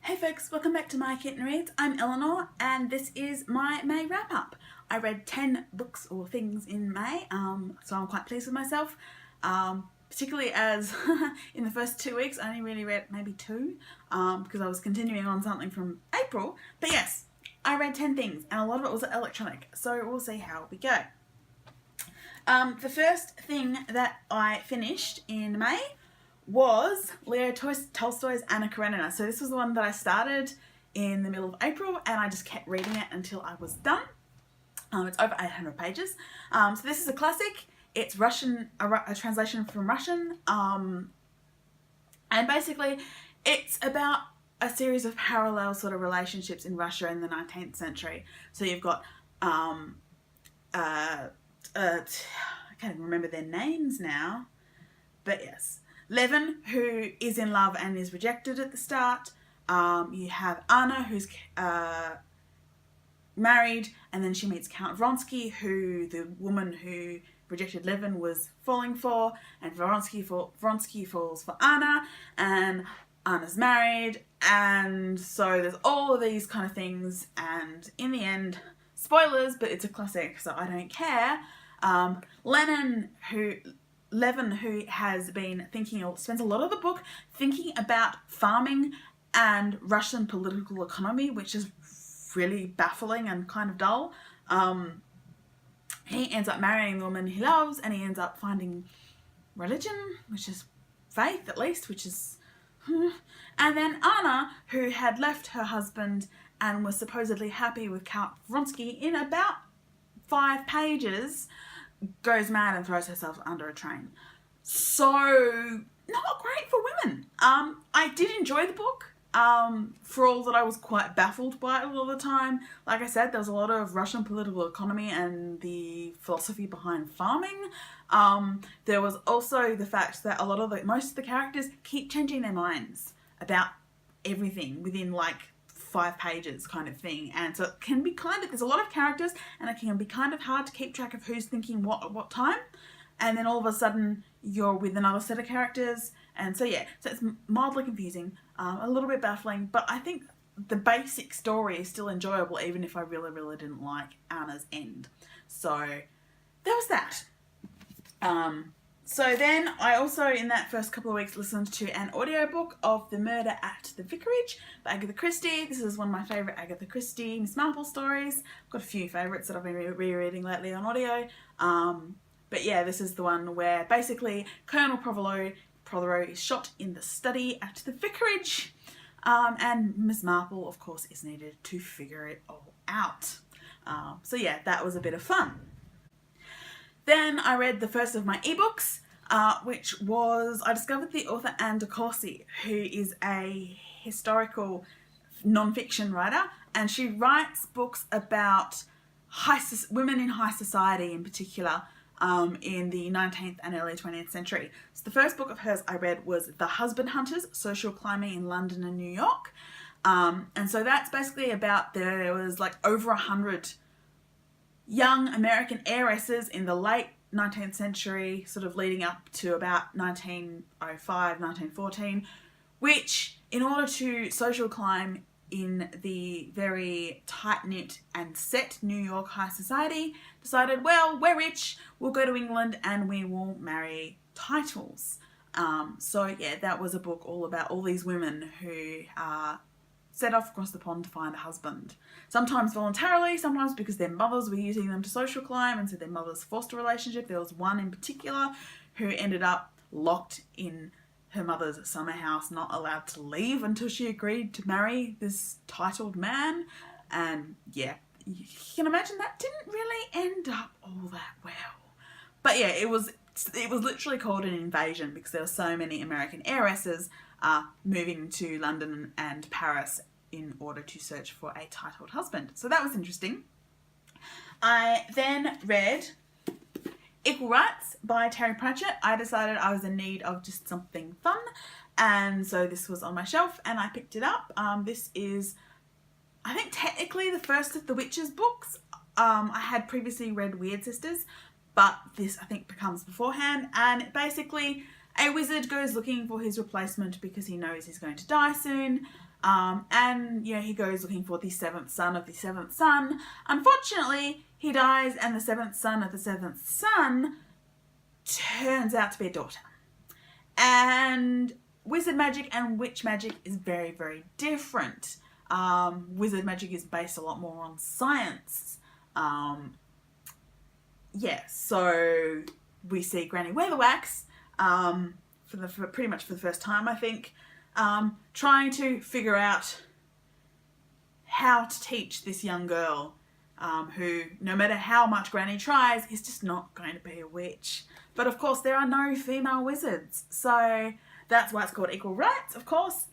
Hey folks, welcome back to My Kitten Reads. I'm Eleanor and this is my May wrap up. I read 10 books or things in May, so I'm quite pleased with myself. Particularly as in the first 2 weeks I only really read maybe 2 because I was continuing on something from April. But yes, I read 10 things and a lot of it was electronic, so we'll see how we go. The first thing that I finished in May was Leo Tolstoy's Anna Karenina. So this was the one that I started in the middle of April and I just kept reading it until I was done. It's over 800 pages. So this is a classic. It's Russian, a translation from Russian. And basically it's about a series of parallel sort of relationships in Russia in the 19th century. So you've got, I can't even remember their names now, but yes. Levin, who is in love and is rejected at the start. You have Anna, who's married, and then she meets Count Vronsky, who the woman who rejected Levin was falling for, and Vronsky falls for Anna, and Anna's married, and so there's all of these kind of things, and in the end, spoilers, but it's a classic, so I don't care. Levin, who has been thinking, or spends a lot of the book thinking about farming and Russian political economy, which is really baffling and kind of dull. He ends up marrying the woman he loves, and he ends up finding religion, which is faith at least, which is... And then Anna, who had left her husband and was supposedly happy with Count Vronsky, in about 5 pages... goes mad and throws herself under a train. So, not great for women. I did enjoy the book, for all that I was quite baffled by it all the time. Like I said, there was a lot of Russian political economy and the philosophy behind farming. There was also the fact that most of the characters keep changing their minds about everything within like 5 pages kind of thing, and so it can be there's a lot of characters and it can be kind of hard to keep track of who's thinking what at what time, and then all of a sudden you're with another set of characters, and so yeah, so it's mildly confusing, a little bit baffling, but I think the basic story is still enjoyable even if I really didn't like Anna's end. So there was that. So then I also, in that first couple of weeks, listened to an audiobook of The Murder at the Vicarage by Agatha Christie. This is one of my favourite Agatha Christie, Miss Marple stories. I've got a few favourites that I've been rereading lately on audio. But yeah, this is the one where basically Colonel Prothero is shot in the study at the Vicarage. And Miss Marple, of course, is needed to figure it all out. So yeah, that was a bit of fun. Then I read the first of my ebooks, which was, I discovered the author Anne de Courcy, who is a historical non-fiction writer, and she writes books about women in high society in particular, in the 19th and early 20th century. So the first book of hers I read was The Husband Hunters, Social Climbing in London and New York. And so that's basically about, there was like over 100 young American heiresses in the late 19th century, sort of leading up to about 1905, 1914, which, in order to social climb in the very tight-knit and set New York high society, decided, well, we're rich, we'll go to England and we will marry titles. So yeah, that was a book all about all these women who set off across the pond to find a husband. Sometimes voluntarily, sometimes because their mothers were using them to social climb, and so their mothers forced a relationship. There was one in particular who ended up locked in her mother's summer house, not allowed to leave until she agreed to marry this titled man. And yeah, you can imagine that didn't really end up all that well. But yeah, it was literally called an invasion because there were so many American heiresses moving to London and Paris in order to search for a titled husband. So that was interesting. I then read Equal Rights by Terry Pratchett. I decided I was in need of just something fun, and so this was on my shelf and I picked it up. This is, I think, technically the first of the Witches books. I had previously read Weird Sisters, but this I think comes beforehand, and basically a wizard goes looking for his replacement because he knows he's going to die soon, And, you know, he goes looking for the seventh son of the seventh son. Unfortunately, he dies, and the seventh son of the seventh son turns out to be a daughter. And wizard magic and witch magic is very, very different. Wizard magic is based a lot more on science. So we see Granny Weatherwax for pretty much for the first time, I think, trying to figure out how to teach this young girl who, no matter how much Granny tries, is just not going to be a witch. But of course, there are no female wizards, so that's why it's called Equal Rights, of course.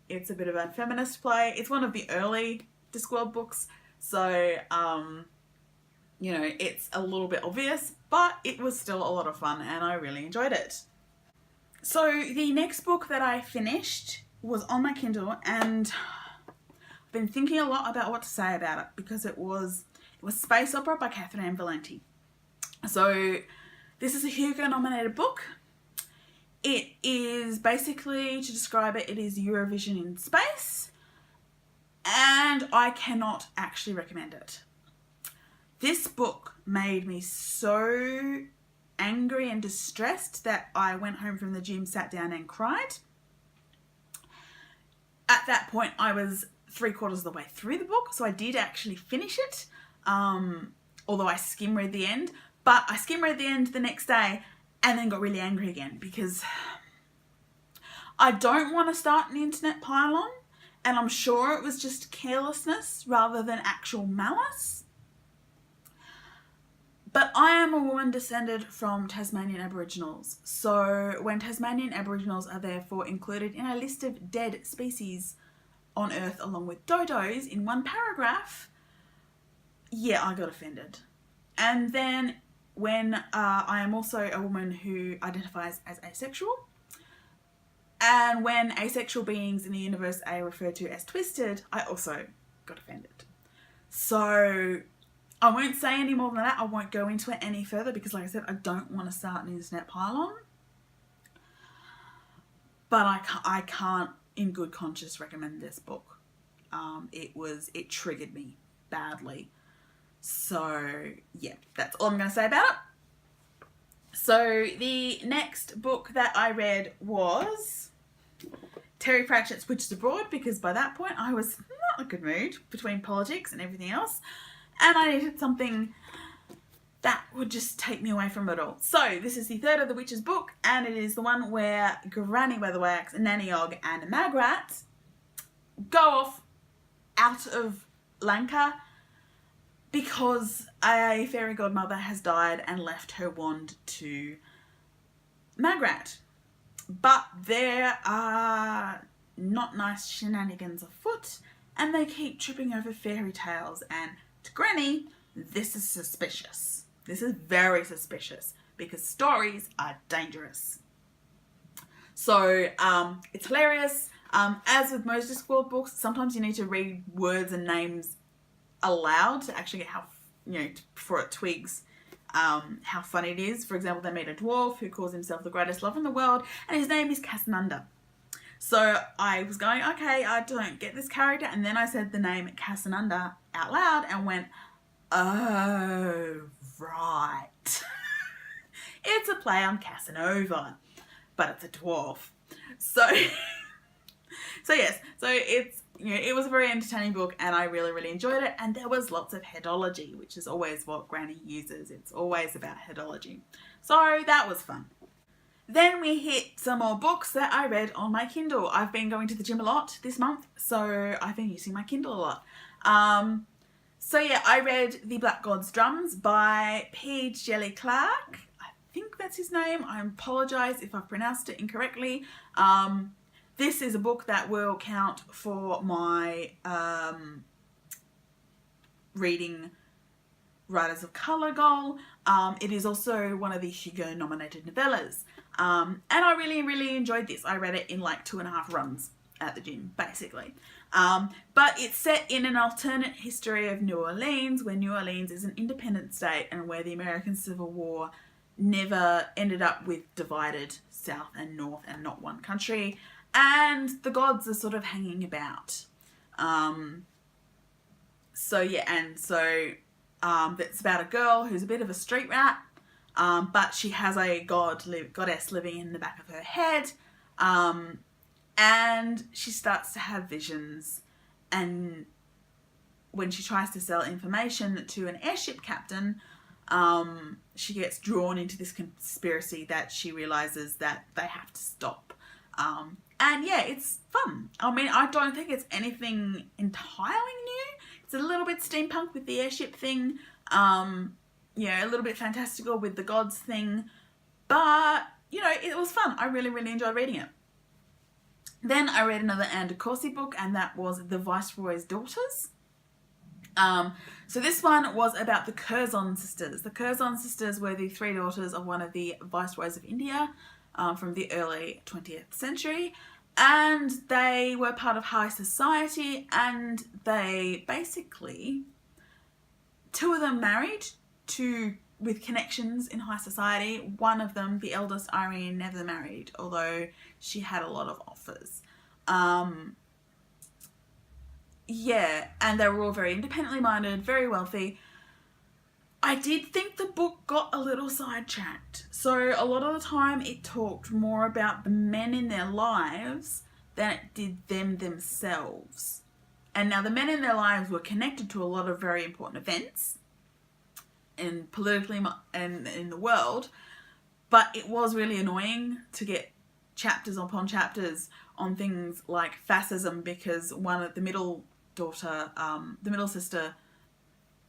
It's a bit of a feminist play. It's one of the early Discworld books, so you know, it's a little bit obvious, but it was still a lot of fun and I really enjoyed it. So the next book that I finished was on my Kindle, and I've been thinking a lot about what to say about it because it was Space Opera by Catherine Ann Valenti. So this is a Hugo nominated book. It is basically, to describe it, it is Eurovision in space, and I cannot actually recommend it. This book made me so angry and distressed that I went home from the gym, sat down and cried. At that point, I was 3/4 of the way through the book, so I did actually finish it, although I skim read the end. But I skim read the end the next day and then got really angry again because I don't want to start an internet pile-on, and I'm sure it was just carelessness rather than actual malice. But I am a woman descended from Tasmanian Aboriginals, so when Tasmanian Aboriginals are therefore included in a list of dead species on Earth along with dodos in one paragraph, yeah, I got offended. And then when I am also a woman who identifies as asexual, and when asexual beings in the universe are referred to as twisted, I also got offended. So I won't say any more than that. I won't go into it any further because, like I said, I don't want to start an internet pile-on. But I can't in good conscience recommend this book. It triggered me badly. So yeah, that's all I'm going to say about it. So the next book that I read was Terry Pratchett's Witches Abroad, because by that point I was not in a good mood between politics and everything else, and I needed something that would just take me away from it all. So this is the third of the Witches book, and it is the one where Granny Weatherwax, Nanny Og and Magrat go off out of Lanka because a fairy godmother has died and left her wand to Magrat. But there are not nice shenanigans afoot, and they keep tripping over fairy tales, and to Granny, this is suspicious. This is very suspicious because stories are dangerous. So it's hilarious. As with most Discworld books, sometimes you need to read words and names aloud to actually get how, before it twigs how funny it is. For example, they meet a dwarf who calls himself the greatest love in the world, and his name is Casanunda. So I was going, okay, I don't get this character, and then I said the name Casanunda out loud and went, oh, right. It's a play on Casanova, but it's a dwarf. So yes, so it's, it was a very entertaining book and I really, really enjoyed it. And there was lots of headology, which is always what Granny uses. It's always about headology. So that was fun. Then we hit some more books that I read on my Kindle. I've been going to the gym a lot this month, so I've been using my Kindle a lot. So yeah, I read The Black God's Drums by P. Jelly Clark. I think that's his name. I apologise if I've pronounced it incorrectly. This is a book that will count for my reading Writers of Colour goal. It is also one of the Hugo nominated novellas. And I really, really enjoyed this. I read it in like 2.5 runs at the gym, basically. But it's set in an alternate history of New Orleans, where New Orleans is an independent state and where the American Civil War never ended up with divided South and North and not one country. and the gods are sort of hanging about. It's about a girl who's a bit of a street rat, but she has a goddess living in the back of her head, and she starts to have visions, and when she tries to sell information to an airship captain, she gets drawn into this conspiracy that she realizes that they have to stop. And yeah, it's fun. I mean, I don't think it's anything entirely new. It's a little bit steampunk with the airship thing. A little bit fantastical with the gods thing. But, it was fun. I really, really enjoyed reading it. Then I read another Anne de Courcy book, and that was The Viceroy's Daughters. So this one was about the Curzon sisters. The Curzon sisters were the 3 daughters of one of the viceroys of India from the early 20th century. And they were part of high society, and they basically, 2 of them married with connections in high society. One of them, the eldest, Irene, never married, although she had a lot of offers. And they were all very independently minded, very wealthy. I did think the book got a little sidetracked. So a lot of the time it talked more about the men in their lives than it did them themselves. And now the men in their lives were connected to a lot of very important events and politically and in the world, but it was really annoying to get chapters upon chapters on things like fascism, because the middle sister,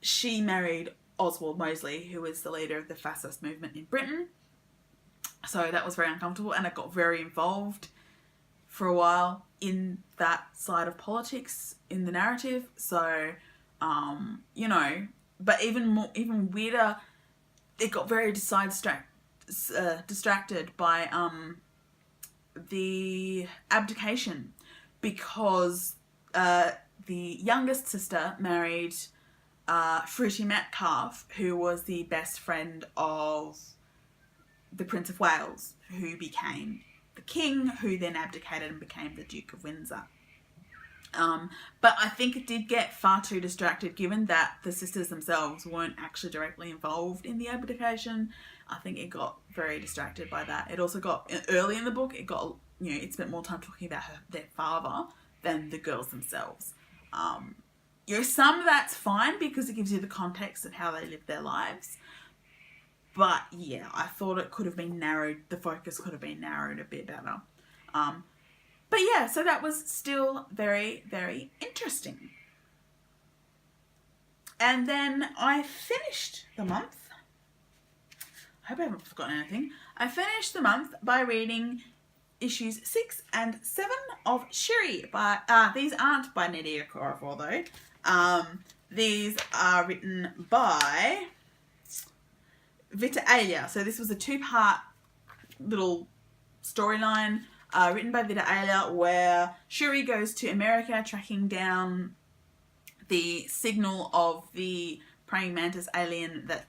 she married Oswald Mosley, who was the leader of the fascist movement in Britain. So that was very uncomfortable, and it got very involved for a while in that side of politics in the narrative. So, but even weirder, it got very distracted by the abdication, because the youngest sister married Fruity Metcalfe, who was the best friend of the Prince of Wales, who became the king, who then abdicated and became the Duke of Windsor. But I think it did get far too distracted, given that the sisters themselves weren't actually directly involved in the abdication. I think it got very distracted by that. It also got, early in the book, it spent more time talking about their father than the girls themselves. Some of that's fine because it gives you the context of how they live their lives. But yeah, I thought it could have been narrowed, the focus could have been narrowed a bit better. But yeah, so that was still very, very interesting. And then I finished the month. I hope I haven't forgotten anything. I finished the month by reading issues 6 and 7 of Shiri. These aren't by Nydia Okorafor though. These are written by Vita Ayala. So this was a 2-part little storyline written by Vita Ayala, where Shuri goes to America tracking down the signal of the praying mantis alien that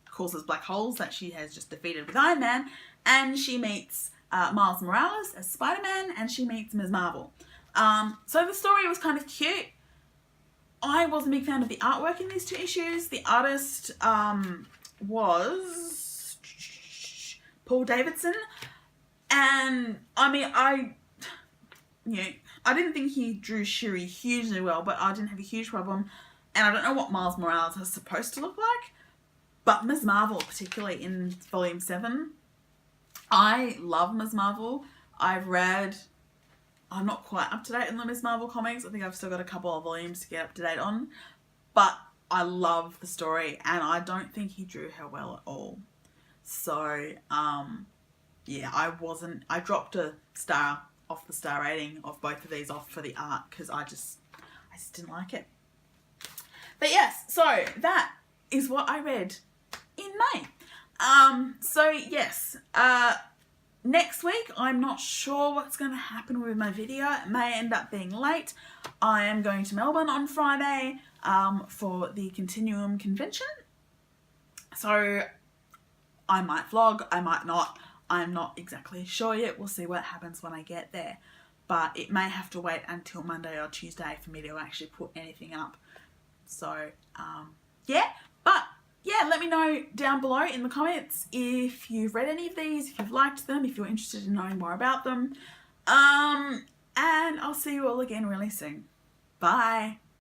causes black holes that she has just defeated with Iron Man, and she meets Miles Morales as Spider-Man, and she meets Ms. Marvel. So the story was kind of cute. I wasn't a big fan of the artwork in these 2 issues. The artist was Paul Davidson, and I mean, I didn't think he drew Shuri hugely well, but I didn't have a huge problem. And I don't know what Miles Morales is supposed to look like, but Ms. Marvel, particularly in Volume 7, I love Ms. Marvel. I'm not quite up to date on the Ms. Marvel comics. I think I've still got a couple of volumes to get up to date on. But I love the story, and I don't think he drew her well at all. So, yeah, I dropped a star off the star rating of both of these off for the art, because I just didn't like it. But yes, so that is what I read in May. So yes, next week, I'm not sure what's going to happen with my video. It may end up being late. I am going to Melbourne on Friday for the Continuum convention. So I might vlog, I might not. I'm not exactly sure yet. We'll see what happens when I get there. but it may have to wait until Monday or Tuesday for me to actually put anything up. So, yeah, but yeah, let me know down below in the comments if you've read any of these, if you've liked them, if you're interested in knowing more about them. And I'll see you all again really soon. Bye.